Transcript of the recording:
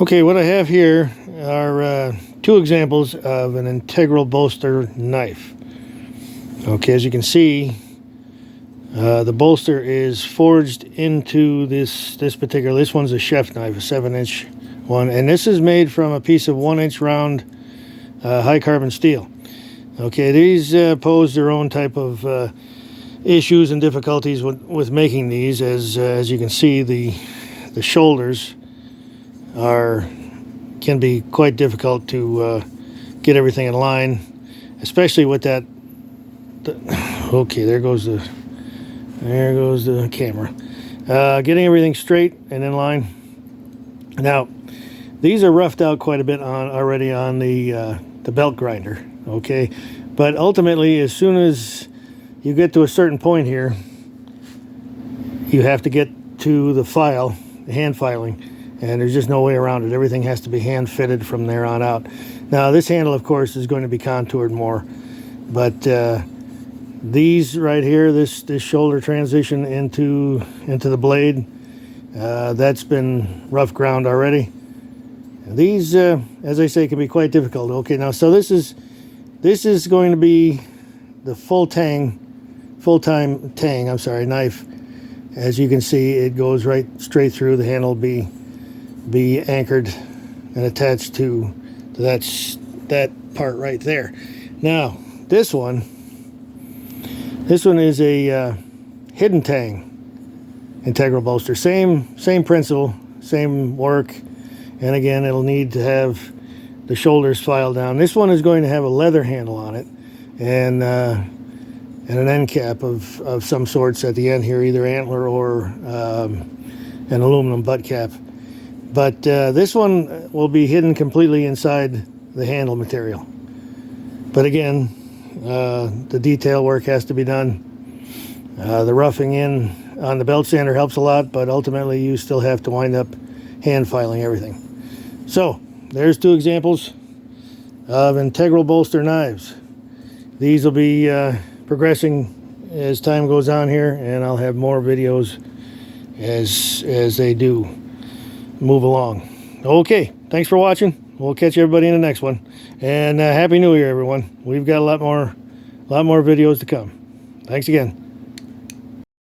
Okay, what I have here are two examples of an integral bolster knife. Okay, as you can see, the bolster is forged into this particular. This one's a chef knife, a 7-inch one, and this is made from a piece of 1-inch round high carbon steel. Okay, these pose their own type of issues and difficulties with making these. As you can see, the shoulders can be quite difficult to get everything in line, especially with that. Okay, there goes the camera. Getting everything straight and in line. Now, these are roughed out quite a bit already on the belt grinder. Okay, but ultimately, as soon as you get to a certain point here, you have to get to the file, hand filing. And there's just no way around it. Everything has to be hand fitted from there on out. Now this handle, of course, is going to be contoured more, but these right here, this shoulder transition into the blade, that's been rough ground already. These, as I say, can be quite difficult. Okay, now so this is going to be the full-time tang. I'm sorry, knife. As you can see, it goes right straight through. The handle will be anchored and attached to that part right there. Now this one is a hidden tang integral bolster. Same principle, same work, and again it'll need to have the shoulders filed down. This one is going to have a leather handle on it and an end cap of some sorts at the end here, either antler or an aluminum butt cap. But this one will be hidden completely inside the handle material. But again, the detail work has to be done. The roughing in on the belt sander helps a lot, but ultimately you still have to wind up hand filing everything. So there's two examples of integral bolster knives. These will be progressing as time goes on here, and I'll have more videos as they do move along. Okay, thanks for watching. We'll catch everybody in the next one, and Happy New Year, everyone. We've got a lot more videos to come. Thanks again.